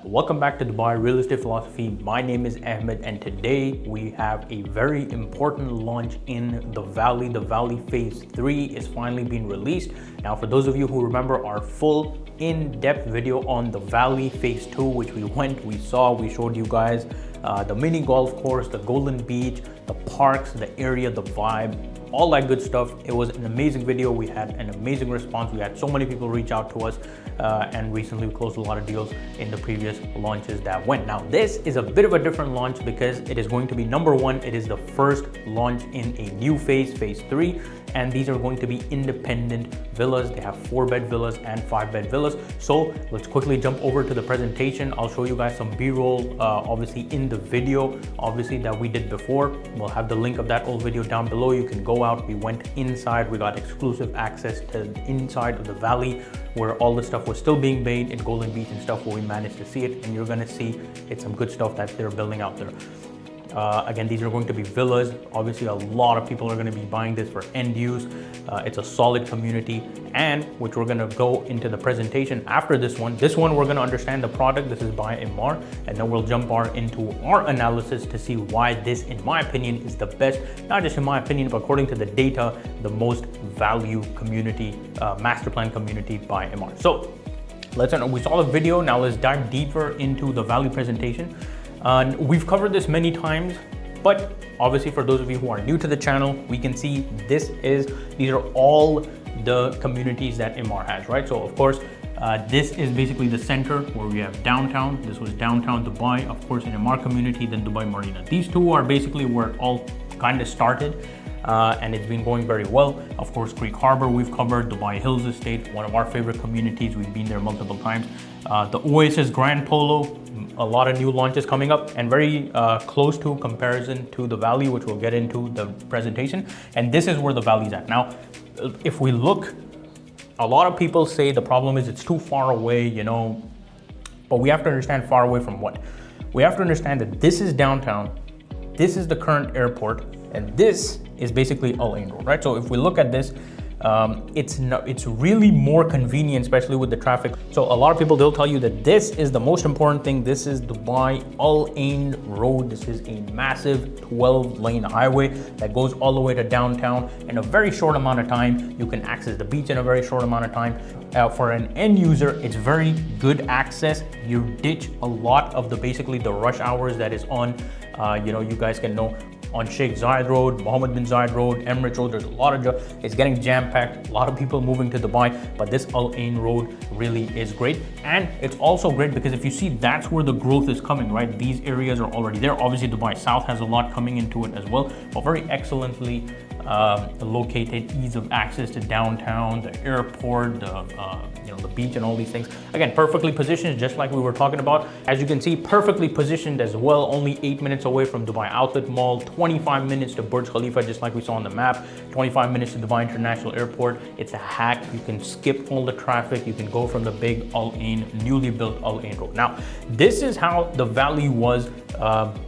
Welcome back to Dubai Real Estate Philosophy. My name is Ahmed, and today we have a very important launch in the Valley. The Valley Phase 3 is finally being released. Now, for those of you who remember our full in-depth video on the Valley Phase 2, which we showed you guys the mini golf course, the Golden Beach, the parks, the area, the vibe, all that good stuff. It was an amazing video. We had an amazing response. We had so many people reach out to us, and recently we closed a lot of deals in the previous launches that went. Now, this is a bit of a different launch because it is going to be number one. It is the first launch in a new phase, Phase 3, and these are going to be independent villas. They have 4-bed villas and 5-bed villas. So let's quickly jump over to the presentation. I'll show you guys some B-roll, obviously in the video, obviously that we did before. We'll have the link of that old video down below. You can go out. We went inside. We got exclusive access to the inside of the valley where all the stuff was still being made in Golden Beach and stuff, where we managed to see it, and you're gonna see it's some good stuff that they're building out there. Again, these are going to be villas. Obviously, a lot of people are going to be buying this for end use. It's a solid community, and which we're going to go into the presentation after this one. This one, we're going to understand the product. This is by Emaar, and then we'll jump into our analysis to see why this, in my opinion, is the best, not just in my opinion, but according to the data, the most value community, master plan community by Emaar. So we saw the video. Now let's dive deeper into the value presentation. We've covered this many times, but obviously for those of you who are new to the channel, we can see these are all the communities that Emaar has, right? So of course, this is basically the center where we have downtown. This was downtown Dubai, of course, in Emaar community, then Dubai Marina. These two are basically where it all kind of started. And it's been going very well. Of course, Creek Harbor we've covered, Dubai Hills Estate, one of our favorite communities. We've been there multiple times. The Oasis Grand Polo, a lot of new launches coming up, and very close to comparison to the Valley, which we'll get into the presentation. And this is where the Valley's at. Now, if we look, a lot of people say the problem is it's too far away, you know, but we have to understand far away from what? We have to understand that this is downtown, this is the current airport, and this is basically Al Ain Road, right? So if we look at this, it's really more convenient, especially with the traffic. So a lot of people, they'll tell you that this is the most important thing. This is Dubai Al Ain Road. This is a massive 12-lane highway that goes all the way to downtown in a very short amount of time. You can access the beach in a very short amount of time. For an end user, it's very good access. You ditch a lot of basically the rush hours that is on, you guys can know, on Sheikh Zayed Road, Mohammed bin Zayed Road, Emirates Road. There's a lot of it's getting jam-packed, a lot of people moving to Dubai, but this Al Ain Road really is great. And it's also great because if you see, that's where the growth is coming, right? These areas are already there. Obviously, Dubai South has a lot coming into it as well, but very excellently located, ease of access to downtown, the airport, the beach, and all these things. Again, perfectly positioned, just like we were talking about. As you can see, perfectly positioned as well. Only 8 minutes away from Dubai Outlet Mall, 25 minutes to Burj Khalifa, just like we saw on the map, 25 minutes to Dubai International Airport. It's a hack. You can skip all the traffic. You can go from the big Al Ain, newly built Al Ain Road. Now, this is how the Valley was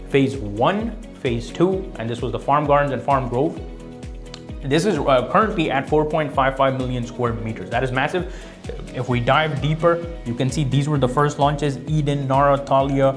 Phase 1, Phase 2, and this was the Farm Gardens and Farm Grove. This is currently at 4.55 million square meters. That is massive. If we dive deeper, you can see these were the first launches: Eden, Nara, Talia,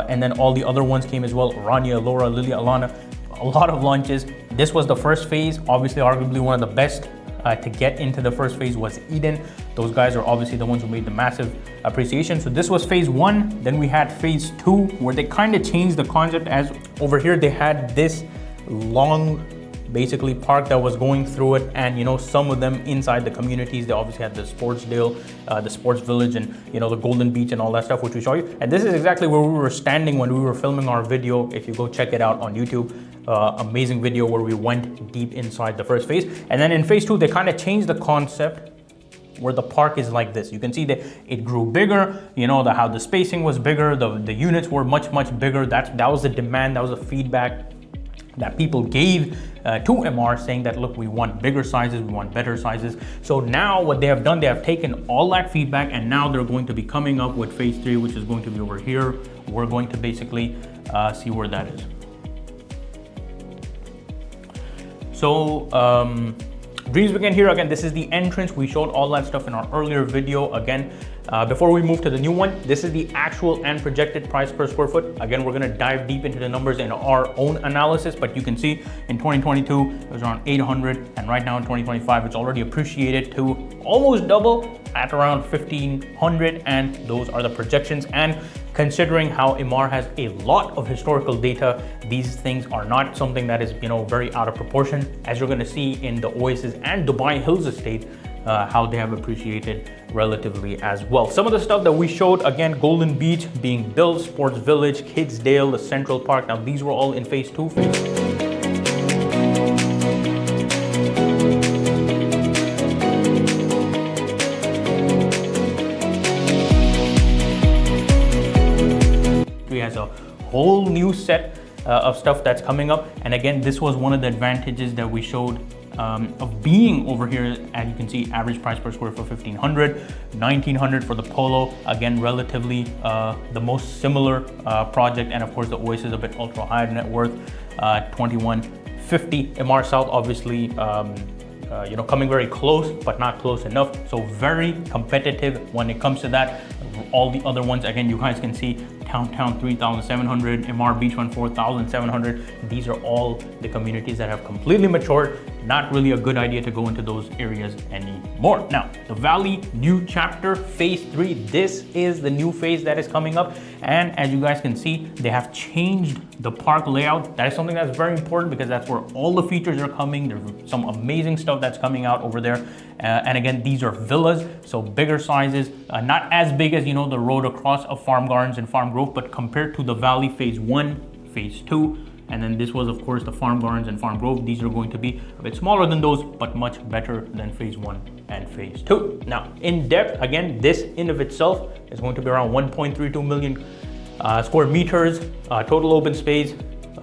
and then all the other ones came as well. Rania, Laura, Lilia, Alana, a lot of launches. This was the first phase. Obviously, arguably one of the best to get into the first phase was Eden. Those guys are obviously the ones who made the massive appreciation. So this was Phase 1. Then we had Phase 2, where they kind of changed the concept. As over here, they had this long basically park that was going through it, and some of them inside the communities, they obviously had the sports deal, the sports village, and the Golden Beach and all that stuff, which we show you. And this is exactly where we were standing when we were filming our video. If you go check it out on YouTube, amazing video where we went deep inside the first phase. And then in Phase 2, they kind of changed the concept where the park is like this. You can see that it grew bigger, how the spacing was bigger, the units were much bigger. That was the demand, that was the feedback that people gave to Emaar, saying that, look, we want bigger sizes, we want better sizes. So now what they have done, they have taken all that feedback, and now they're going to be coming up with Phase 3, which is going to be over here. We're going to basically see where that is. So Dreams begin here. Again, this is the entrance. We showed all that stuff in our earlier video. Again, before we move to the new one, this is the actual and projected price per square foot. Again, we're gonna dive deep into the numbers in our own analysis, but you can see in 2022, it was around 800, and right now in 2025, it's already appreciated to almost double at around 1,500, and those are the projections. And considering how Emaar has a lot of historical data, these things are not something that is, very out of proportion, as you're going to see in the Oasis and Dubai Hills estate, how they have appreciated relatively as well. Some of the stuff that we showed, again, Golden Beach being built, Sports Village, Kidsdale, the Central Park. Now these were all in phase 2. Has a whole new set of stuff that's coming up, and again, this was one of the advantages that we showed of being over here. As you can see, average price per square foot 1,500, 1,900 for the Polo. Again, relatively the most similar project, and of course the Oasis a bit ultra high net worth, 2,150. Emaar South obviously coming very close, but not close enough. So very competitive when it comes to that. All the other ones, again, you guys can see Town 3,700, Emaar Beachfront 4,700. These are all the communities that have completely matured. Not really a good idea to go into those areas anymore. Now, the Valley new chapter, phase 3. This is the new phase that is coming up. And as you guys can see, they have changed the park layout. That is something that's very important because that's where all the features are coming. There's some amazing stuff that's coming out over there. And again, these are villas, so bigger sizes, not as big as, the road across of Farm Gardens and Farm Grove, but compared to the Valley phase 1, phase 2, and then this was, of course, the Farm Gardens and Farm Grove. These are going to be a bit smaller than those, but much better than phase 1 and phase 2. Now, in depth, again, this in of itself is going to be around 1.32 million square meters, total open space.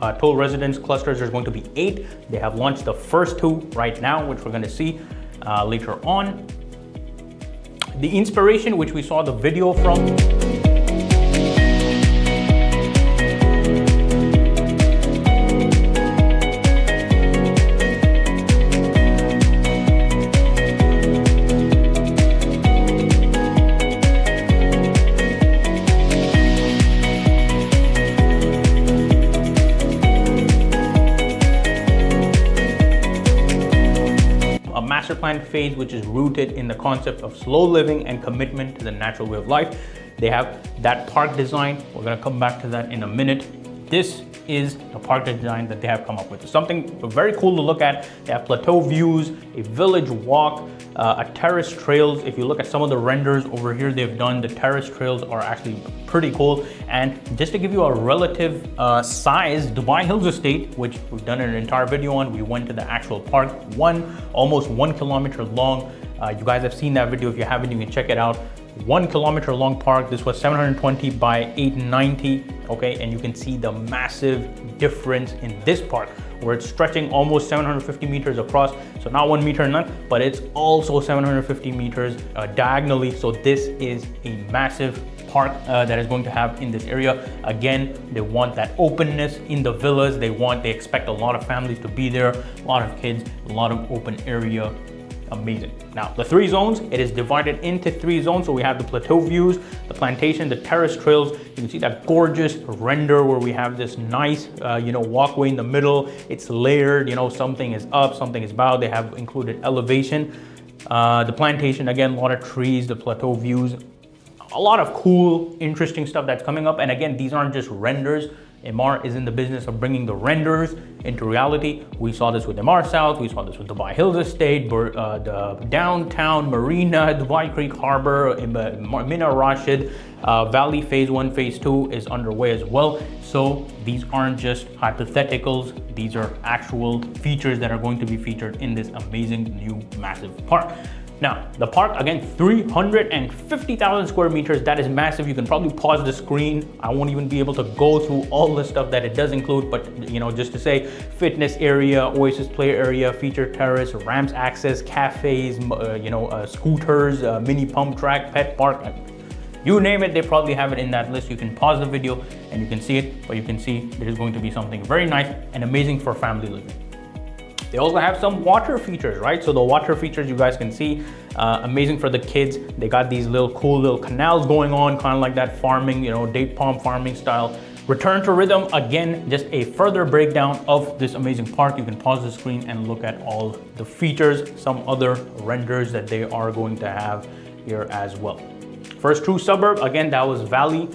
Total residence clusters, there's going to be 8. They have launched the first 2 right now, which we're going to see later on. The inspiration, which we saw the video from, master plan phase, which is rooted in the concept of slow living and commitment to the natural way of life. They have that park design. We're going to come back to that in a minute. This is the park design that they have come up with. It's something very cool to look at. They have plateau views, a village walk, a terrace trails. If you look at some of the renders over here they've done, the terrace trails are actually pretty cool. And just to give you a relative size, Dubai Hills estate, which we've done an entire video on, we went to the actual park, almost 1 kilometer long. You guys have seen that video. If you haven't, you can check it out. 1 kilometer long park. This was 720 by 890. Okay, and you can see the massive difference in this park, where it's stretching almost 750 meters across. So not 1 meter in length, but it's also 750 meters diagonally. So this is a massive park that is going to have in this area. Again, they want that openness in the villas. They expect a lot of families to be there, a lot of kids, a lot of open area. Amazing. Now, the 3 zones, it is divided into 3 zones. So we have the plateau views, the plantation, the terrace trails. You can see that gorgeous render where we have this nice, walkway in the middle. It's layered, something is up, something is bowed. They have included elevation. The plantation, again, a lot of trees, the plateau views, a lot of cool, interesting stuff that's coming up. And again, these aren't just renders. Emaar is in the business of bringing the renders into reality. We saw this with Emaar South, we saw this with Dubai Hills Estate, the downtown marina, Dubai Creek Harbor, Mina Rashid, Valley phase 1, phase 2 is underway as well. So these aren't just hypotheticals, these are actual features that are going to be featured in this amazing new massive park. Now, the park, again, 350,000 square meters. That is massive. You can probably pause the screen. I won't even be able to go through all the stuff that it does include, but just to say, fitness area, Oasis play area, feature terrace, ramps access, cafes, scooters, mini pump track, pet park. You name it, they probably have it in that list. You can pause the video and you can see it, but you can see it is going to be something very nice and amazing for family living. They also have some water features, right? So the water features you guys can see, amazing for the kids. They got these little cool little canals going on, kind of like that farming, you know, date palm farming style. Return to rhythm, again, just a further breakdown of this amazing park. You can pause the screen and look at all the features, some other renders that they are going to have here as well. First true suburb, again, that was Valley.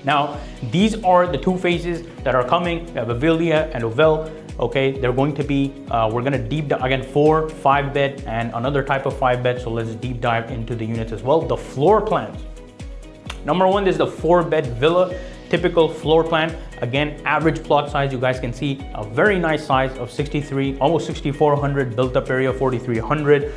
Now, these are the two phases that are coming. We have Avilia and Ovel. Okay, they're going to be, we're gonna deep dive, again, 4, 5 bed and another type of 5 bed. So let's deep dive into the units as well. The floor plans. Number one is the 4-bed villa. Typical floor plan. Again, average plot size, you guys can see a very nice size of 63, almost 6,400, built up area 4,300.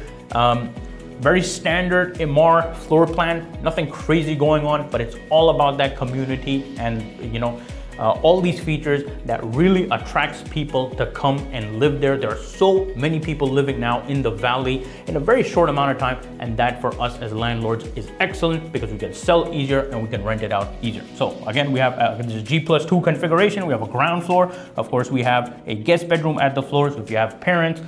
Very standard Emaar floor plan, nothing crazy going on, but it's all about that community and, you know, all these features that really attracts people to come and live there. There are so many people living now in the valley in a very short amount of time, and that for us as landlords is excellent because we can sell easier and we can rent it out easier. So again, we have this is G+2 configuration. We have a ground floor. Of course, we have a guest bedroom at the floor. So if you have parents,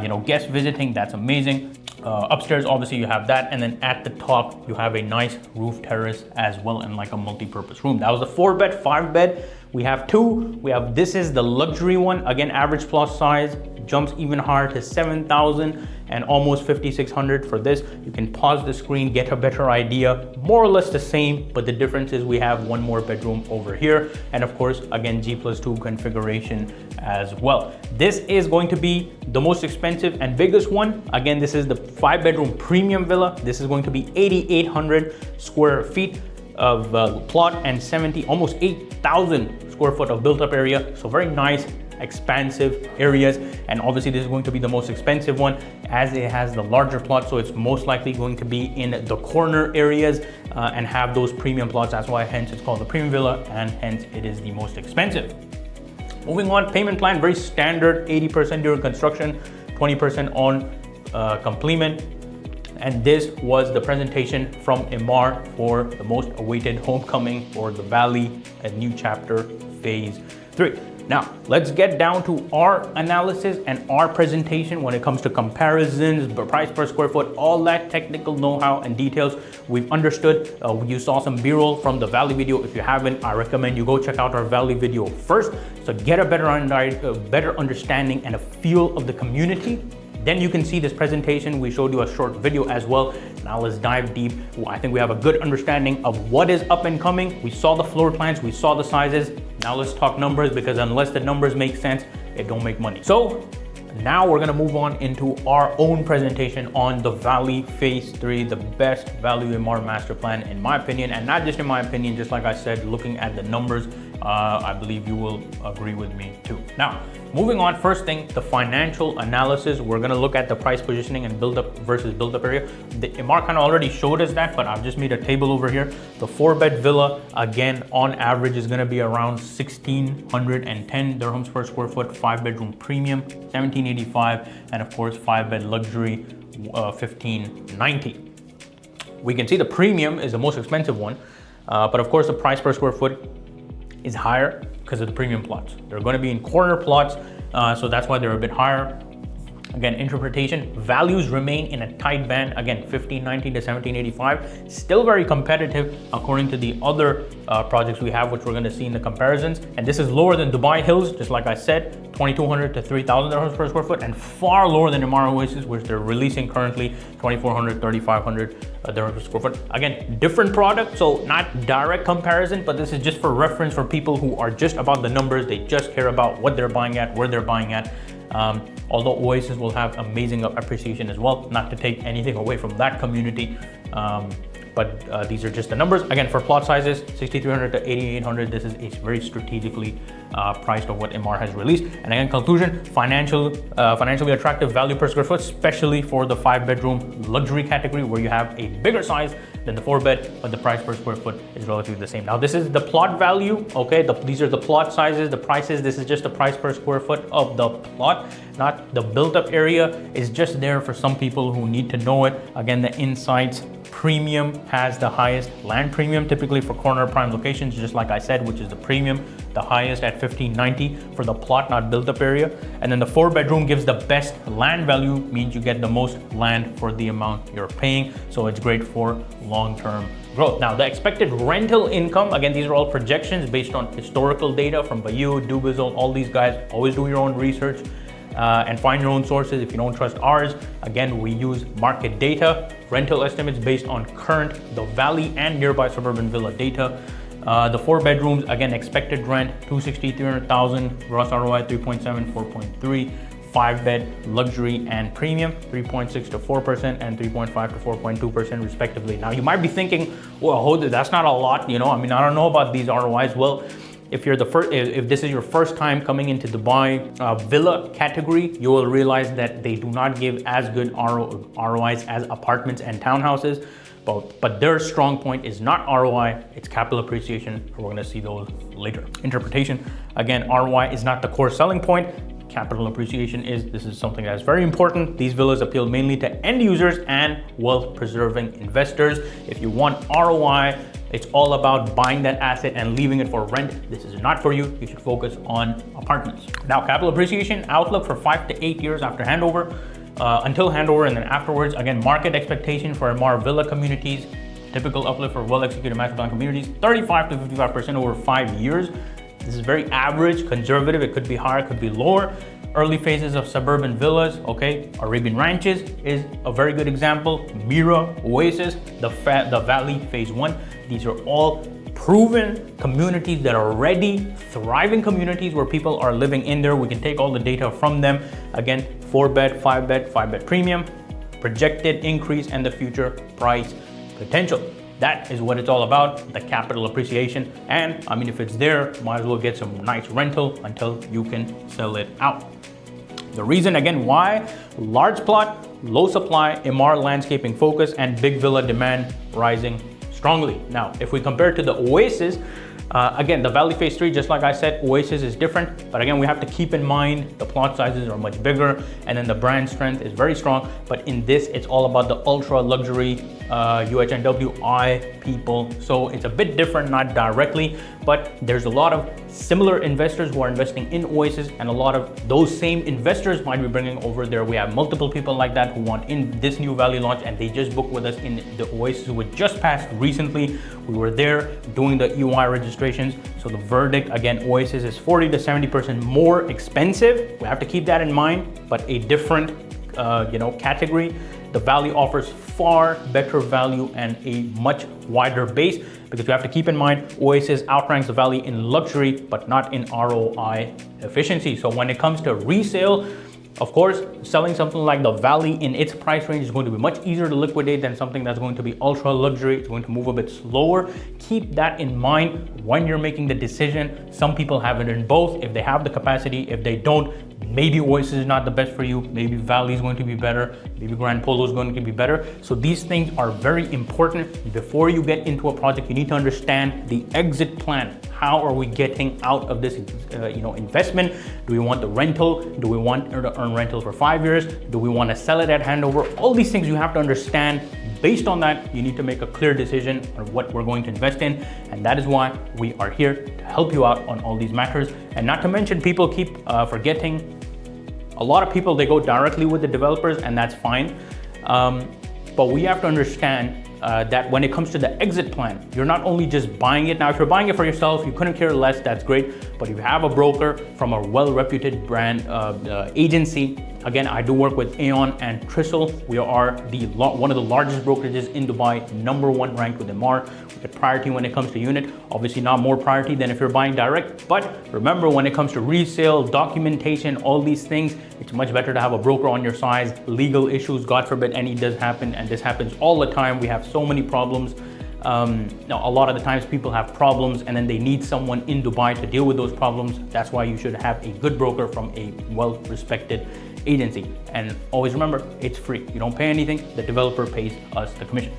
you know, guests visiting, that's amazing. Upstairs, obviously, you have that, and then at the top, you have a nice roof terrace as well, and like a multi-purpose room. That was a 4-bed, 5-bed. We have 2. This is the luxury one. Again, average plot size jumps even higher to 7,000 and almost 5,600 for this. You can pause the screen, get a better idea. More or less the same, but the difference is we have one more bedroom over here. And of course, again, G+2 configuration as well. This is going to be the most expensive and biggest one. Again, this is the 5-bedroom premium villa. This is going to be 8,800 square feet of plot and almost 8,000 square foot of built up area. So very nice, expansive areas. And obviously this is going to be the most expensive one as it has the larger plot. So it's most likely going to be in the corner areas and have those premium plots. That's why hence it's called the premium villa and hence it is the most expensive. Moving on, payment plan, very standard, 80% during construction, 20% on complement. And this was the presentation from Emaar for the most awaited homecoming for the Valley, a new chapter, phase 3. Now, let's get down to our analysis and our presentation when it comes to comparisons, price per square foot, all that technical know-how and details we've understood. You saw some B-roll from the Valley video. If you haven't, I recommend you go check out our Valley video first. So get a better understanding and a feel of the community. Then you can see this presentation. We showed you a short video as well. Now let's dive deep. I think we have a good understanding of what is up and coming. We saw the floor plans, we saw the sizes. Now let's talk numbers, because unless the numbers make sense, it don't make money. So now we're gonna move on into our own presentation on the Valley Phase 3, the best value Emaar master plan in my opinion, and not just in my opinion, just like I said, looking at the numbers, I believe you will agree with me too. Now, moving on, first thing, the financial analysis. We're gonna look at the price positioning and build up versus build up area. The Emaar kind of already showed us that, but I've just made a table over here. The 4-bed villa, again, on average is gonna be around 1,610 dirhams per square foot, 5-bedroom premium, 1,785, and of course, 5-bed luxury, 1,590. We can see the premium is the most expensive one, but of course, the price per square foot is higher because of the premium plots. They're going to be in corner plots, so that's why they're a bit higher. Again, interpretation, values remain in a tight band. Again, 1,590 to 1,785, still very competitive according to the other projects we have, which we're going to see in the comparisons. And this is lower than Dubai Hills, just like I said, 2,200 to 3,000 dirhams per square foot, and far lower than Emaar Oasis, which they're releasing currently, 2,400, 3,500 dirhams per square foot. Again, different product, so not direct comparison, but this is just for reference for people who are just about the numbers. They just care about what they're buying at, where they're buying at. Although Oasis will have amazing appreciation as well, not to take anything away from that community, but these are just the numbers. Again, for plot sizes, 6,300 to 8,800, this is a very strategically priced of what Emaar has released. And again, conclusion, financially attractive value per square foot, especially for the 5-bedroom luxury category where you have a bigger size than the 4-bed, but the price per square foot is relatively the same. Now, this is the plot value, okay? These are the plot sizes, the prices. This is just the price per square foot of the plot, not the built-up area. Is just there for some people who need to know it. Again, the Insights Premium has the highest land premium, typically for corner prime locations, just like I said, which is the premium, the highest at 1590 for the plot, not built up area. And then the 4-bedroom gives the best land value, means you get the most land for the amount you're paying. So it's great for long-term growth. Now, the expected rental income, again, these are all projections based on historical data from Bayou, Dubizzle, all these guys. Always do your own research and find your own sources if you don't trust ours. Again, we use market data, rental estimates based on current, the valley and nearby suburban villa data. The 4 bedrooms, again, expected rent 260, 300,000, gross ROI 3.7, 4.3, 5-bed luxury and premium 3.6 to 4% and 3.5 to 4.2% respectively. Now, you might be thinking, well, that's not a lot, you know, I mean, I don't know about these ROIs. Well, if this is your first time coming into Dubai villa category, you will realize that they do not give as good ROIs as apartments and townhouses. But their strong point is not ROI, it's capital appreciation. We're gonna see those later. Interpretation, again, ROI is not the core selling point. Capital appreciation is. This is something that is very important. These villas appeal mainly to end users and wealth-preserving investors. If you want ROI, it's all about buying that asset and leaving it for rent. This is not for you. You should focus on apartments. Now, capital appreciation outlook for 5 to 8 years after handover, until handover and then afterwards. Again, market expectation for Emaar villa communities, typical uplift for well-executed master plan communities, 35 to 55% over 5 years. This is very average, conservative. It could be higher, it could be lower. Early phases of suburban villas, okay. Arabian Ranches is a very good example. Mira, Oasis, the Valley Phase 1. These are all proven communities that are ready, thriving communities where people are living in there. We can take all the data from them. Again, 4-bed, 5-bed premium, projected increase and the future price potential. That is what it's all about, the capital appreciation. And I mean, if it's there, might as well get some nice rental until you can sell it out. The reason, again, why? Large plot, low supply, Emaar landscaping focus, and big villa demand rising strongly. Now, if we compare to the Oasis, again, the Valley Phase 3, just like I said, Oasis is different. But again, we have to keep in mind the plot sizes are much bigger and then the brand strength is very strong. But in this, it's all about the ultra luxury UHNWI people. So it's a bit different, not directly, but there's a lot of similar investors who are investing in Oasis, and a lot of those same investors might be bringing over there. We have multiple people like that who want in this new Valley launch, and they just booked with us in the Oasis, which just passed recently. We were there doing the EY registrations. So the verdict, again, Oasis is 40 to 70% more expensive. We have to keep that in mind, but a different category. The Valley offers far better value and a much wider base, because you have to keep in mind Oasis outranks the Valley in luxury, but not in ROI efficiency. So when it comes to resale, of course, selling something like the Valley in its price range is going to be much easier to liquidate than something that's going to be ultra luxury. It's going to move a bit slower. Keep that in mind when you're making the decision. Some people have it in both if they have the capacity. If they don't, maybe Oasis is not the best for you. Maybe Valley is going to be better. Maybe Grand Polo is going to be better. So these things are very important. Before you get into a project, you need to understand the exit plan. How are we getting out of this investment? Do we want the rental? Do we want to earn rental for 5 years? Do we want to sell it at handover? All these things you have to understand. Based on that, you need to make a clear decision on what we're going to invest in. And that is why we are here to help you out on all these matters. And not to mention, people keep forgetting, a lot of people, they go directly with the developers, and that's fine. But we have to understand that when it comes to the exit plan, you're not only just buying it. Now, if you're buying it for yourself, you couldn't care less, that's great. But if you have a broker from a well-reputed brand agency, again, I do work with Aeon and Trisl. We are one of the largest brokerages in Dubai, #1 ranked with Emaar. We get priority when it comes to unit. Obviously not more priority than if you're buying direct. But remember, when it comes to resale, documentation, all these things, it's much better to have a broker on your side. Legal issues, God forbid any does happen, and this happens all the time. We have so many problems. Now, a lot of the times people have problems and then they need someone in Dubai to deal with those problems. That's why you should have a good broker from a well-respected agency. And always remember, it's free. You don't pay anything. The developer pays us the commission.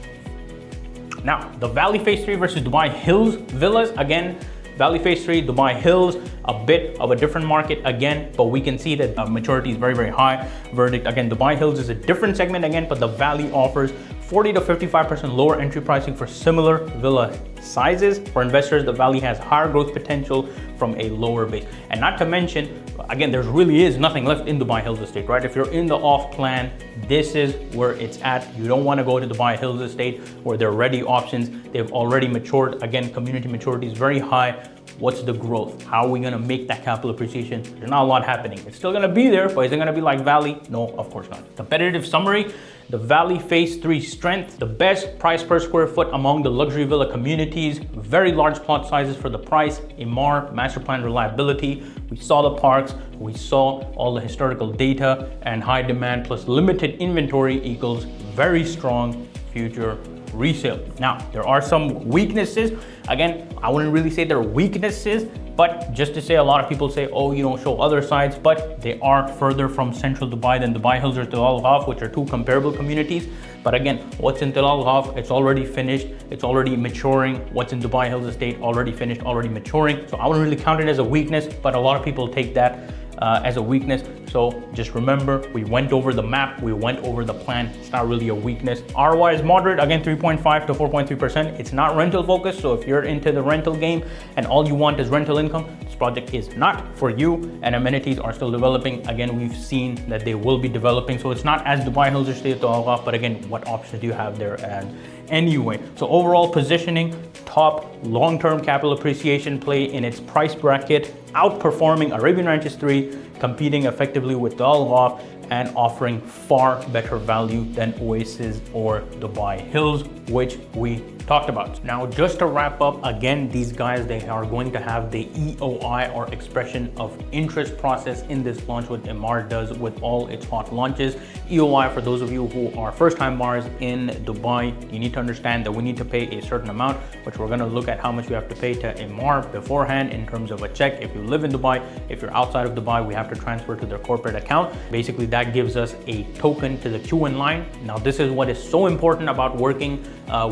Now, the Valley Phase 3 versus Dubai Hills villas, again, Valley Phase 3, Dubai Hills, a bit of a different market again, but we can see that maturity is very, very high. Verdict, again, Dubai Hills is a different segment again, but the Valley offers 40 to 55% lower entry pricing for similar villa sizes. For investors, the Valley has higher growth potential from a lower base. And not to mention, again, there really is nothing left in Dubai Hills Estate, right? If you're in the off plan, this is where it's at. You don't want to go to Dubai Hills Estate where there are ready options. They've already matured. Again, community maturity is very high. What's the growth? How are we going to make that capital appreciation? There's not a lot happening. It's still going to be there, but is it going to be like Valley? No, of course not. Competitive summary, the Valley Phase 3 strength, the best price per square foot among the luxury villa communities, very large plot sizes for the price, Emaar, master plan reliability. We saw the parks, we saw all the historical data, and high demand plus limited inventory equals very strong future resale. Now, there are some weaknesses. Again, I wouldn't really say they're weaknesses, but just to say, a lot of people say, oh, you don't show other sides, but they are further from central Dubai than Dubai Hills or Tel Al Ghaf, which are two comparable communities. But again, what's in Tel Al Ghaf, it's already finished, it's already maturing. What's in Dubai Hills Estate, already finished, already maturing. So I wouldn't really count it as a weakness, but a lot of people take that as a weakness. So just remember, we went over the map, we went over the plan. It's not really a weakness. ROI is moderate, again, 3.5 to 4.3%. It's not rental focused. So if you're into the rental game and all you want is rental income, this project is not for you. And amenities are still developing. Again, we've seen that they will be developing. So it's not as Dubai Hills or State Al Ghaf, but again, what options do you have there? And anyway, so overall positioning, top long-term capital appreciation play in its price bracket, outperforming Arabian Ranches 3, competing effectively with Al Ghaf, and offering far better value than Oasis or Dubai Hills, which we talked about. Now, just to wrap up, again, these guys, they are going to have the EOI or expression of interest process in this launch, what Emaar does with all its hot launches. EOI, for those of you who are first-time buyers in Dubai, you need to understand that we need to pay a certain amount, which we're going to look at how much we have to pay to Emaar beforehand in terms of a check. If you live in Dubai, if you're outside of Dubai, we have to transfer to their corporate account. Basically, that gives us a token to the QN line. Now, this is what is so important about working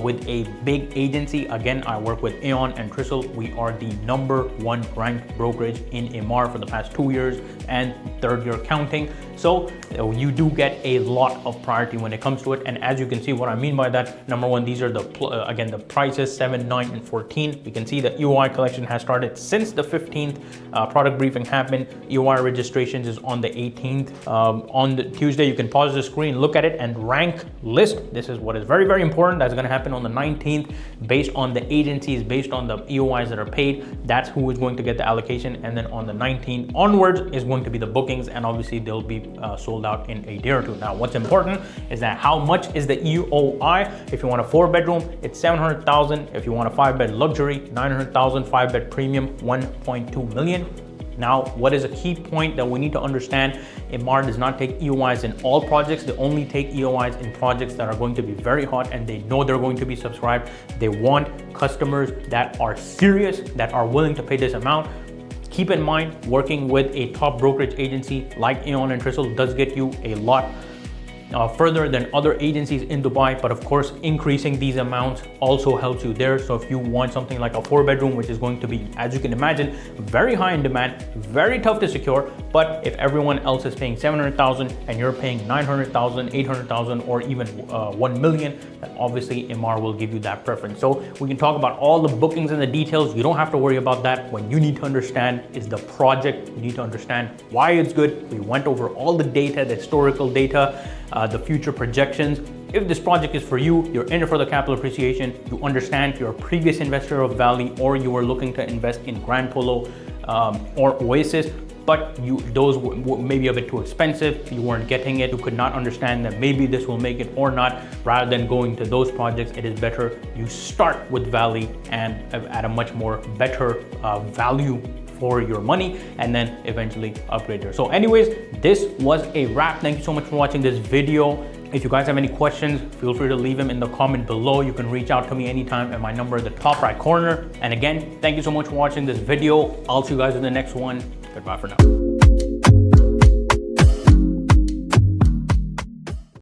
with a big agency. Again, I work with Aeon and Trisl. We are the #1 ranked brokerage in Emaar for the past 2 years and third year counting. So you do get a lot of priority when it comes to it. And as you can see, what I mean by that, number one, these are the again the prices 7, 9, and 14. You can see the EOI collection has started since the 15th. Product briefing happened. EOI registrations is on the 18th. On the Tuesday, you can pause the screen, look at it, and rank list. This is what is very, very important. That's going to happen on the 19th based on the agencies, based on the EOIs that are paid. That's who is going to get the allocation. And then on the 19th onwards is going to be the bookings, and obviously they'll be sold out in a day or two. Now, what's important is that how much is the EOI? If you want a 4-bedroom, it's 700,000. If you want a 5-bed luxury, 900,000. 5-bed premium, 1.2 million. Now, what is a key point that we need to understand? Emaar does not take EOIs in all projects. They only take EOIs in projects that are going to be very hot and they know they're going to be subscribed. They want customers that are serious, that are willing to pay this amount. Keep in mind, working with a top brokerage agency like Aeon and Trisl does get you a lot further than other agencies in Dubai, but of course increasing these amounts also helps you there. So if you want something like a 4-bedroom, which is going to be, as you can imagine, very high in demand, very tough to secure, but if everyone else is paying 700,000 and you're paying 900,000, 800,000, or even 1 million, then obviously Emaar will give you that preference. So we can talk about all the bookings and the details. You don't have to worry about that. What you need to understand is the project. You need to understand why it's good. We went over all the data, the historical data, the future projections. If this project is for you, you're in it for the capital appreciation, you understand you're a previous investor of Valley, or you are looking to invest in Grand Polo or Oasis, but those may be a bit too expensive, you weren't getting it, you could not understand that maybe this will make it or not. Rather than going to those projects, it is better you start with Valley and at a much more better value for your money, and then eventually upgrade there. So anyways, this was a wrap. Thank you so much for watching this video. If you guys have any questions, feel free to leave them in the comment below. You can reach out to me anytime at my number in the top right corner. And again, thank you so much for watching this video. I'll see you guys in the next one. Goodbye for now.